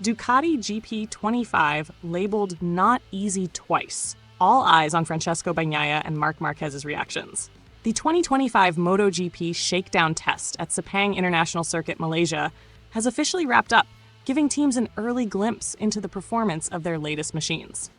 Ducati GP25 labeled not easy twice. All eyes on Francesco Bagnaia and Marc Marquez's reactions. The 2025 MotoGP Shakedown Test at Sepang International Circuit, Malaysia, has officially wrapped up, giving teams an early glimpse into the performance of their latest machines.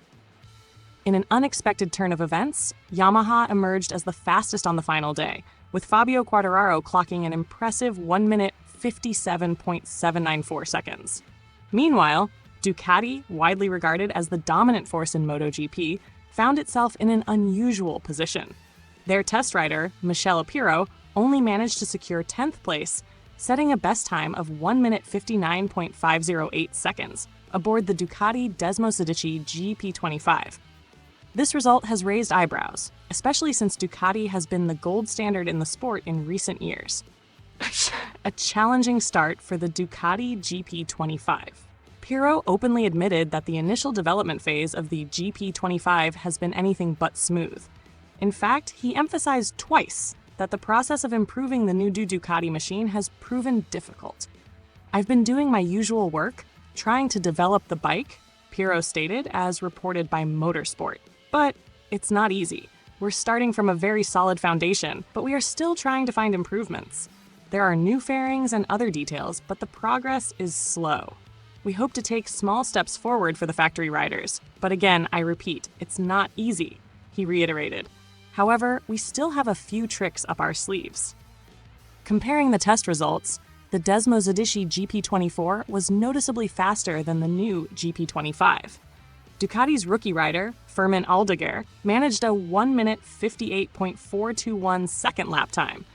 In an unexpected turn of events, Yamaha emerged as the fastest on the final day, with Fabio Quartararo clocking an impressive 1 minute 57.794 seconds. Meanwhile, Ducati, widely regarded as the dominant force in MotoGP, found itself in an unusual position. Their test rider, Michele Pirro, only managed to secure 10th place, setting a best time of 1 minute 59.508 seconds aboard the Ducati Desmosedici GP25. This result has raised eyebrows, especially since Ducati has been the gold standard in the sport in recent years. A challenging start for the Ducati GP25. Pirro openly admitted that the initial development phase of the GP25 has been anything but smooth. In fact, he emphasized twice that the process of improving the new Ducati machine has proven difficult. "I've been doing my usual work, trying to develop the bike," Pirro stated, as reported by Motorsport. "But it's not easy. We're starting from a very solid foundation, but we are still trying to find improvements. There are new fairings and other details, but the progress is slow. We hope to take small steps forward for the factory riders, but again, I repeat, it's not easy," he reiterated. However, we still have a few tricks up our sleeves. Comparing the test results, the Desmosedici GP24 was noticeably faster than the new GP25. Ducati's rookie rider, Fermin Aldeguer, managed a 1 minute 58.421 second lap time,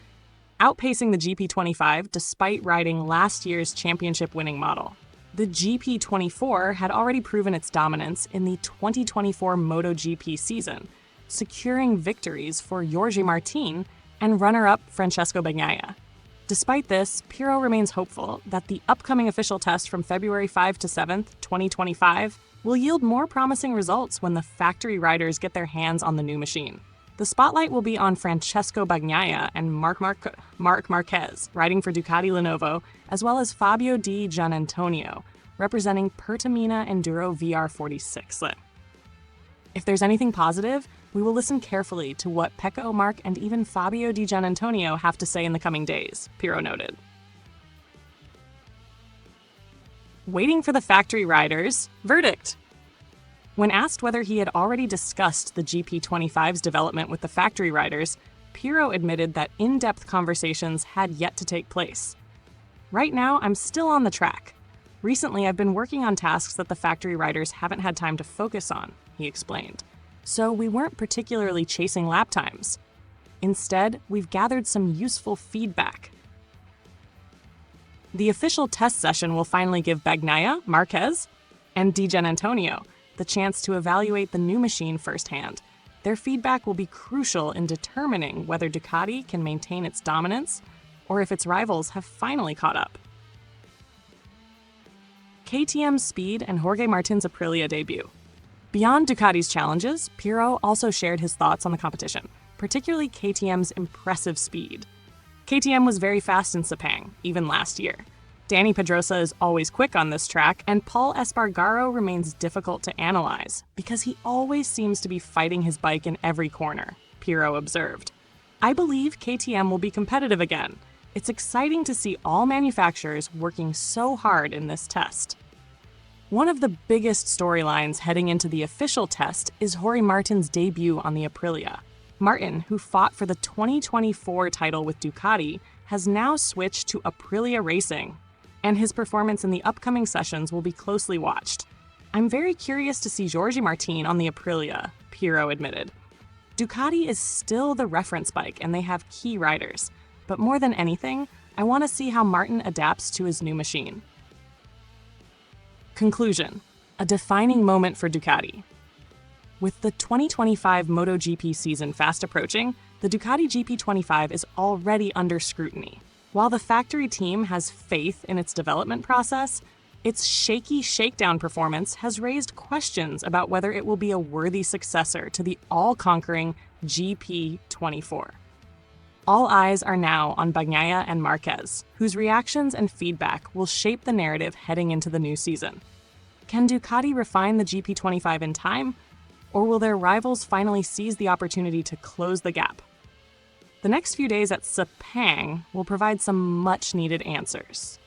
outpacing the GP25 despite riding last year's championship-winning model. The GP24 had already proven its dominance in the 2024 MotoGP season, securing victories for Jorge Martin and runner-up Francesco Bagnaia. Despite this, Pirro remains hopeful that the upcoming official test from February 5 to 7th, 2025, will yield more promising results when the factory riders get their hands on the new machine. The spotlight will be on Francesco Bagnaia and Marc Marquez, riding for Ducati Lenovo, as well as Fabio Di Giannantonio, representing Pertamina Enduro VR46. If there's anything positive, we will listen carefully to what Pecco Marc and even Fabio Di Giannantonio have to say in the coming days, Pirro noted. Waiting for the factory riders' verdict. When asked whether he had already discussed the GP25's development with the factory riders, Pirro admitted that in-depth conversations had yet to take place. "Right now, I'm still on the track. Recently, I've been working on tasks that the factory riders haven't had time to focus on," he explained. "So we weren't particularly chasing lap times. Instead, we've gathered some useful feedback." The official test session will finally give Bagnaia, Marquez, and Di Giannantonio the chance to evaluate the new machine firsthand. Their feedback will be crucial in determining whether Ducati can maintain its dominance or if its rivals have finally caught up. KTM's speed and Jorge Martin's Aprilia debut. Beyond Ducati's challenges, Pirro also shared his thoughts on the competition, particularly KTM's impressive speed. KTM was very fast in Sepang, even last year. Dani Pedrosa is always quick on this track, and Pol Espargaro remains difficult to analyze because he always seems to be fighting his bike in every corner, Pirro observed. "I believe KTM will be competitive again. It's exciting to see all manufacturers working so hard in this test." One of the biggest storylines heading into the official test is Jorge Martin's debut on the Aprilia. Martin, who fought for the 2024 title with Ducati, has now switched to Aprilia Racing, and his performance in the upcoming sessions will be closely watched. "I'm very curious to see Jorge Martin on the Aprilia," Pirro admitted. "Ducati is still the reference bike and they have key riders, but more than anything, I want to see how Martin adapts to his new machine." Conclusion: a defining moment for Ducati. With the 2025 MotoGP season fast approaching, the Ducati GP25 is already under scrutiny. While the factory team has faith in its development process, its shaky shakedown performance has raised questions about whether it will be a worthy successor to the all-conquering GP24. All eyes are now on Bagnaia and Marquez, whose reactions and feedback will shape the narrative heading into the new season. Can Ducati refine the GP25 in time, or will their rivals finally seize the opportunity to close the gap? The next few days at Sepang will provide some much-needed answers.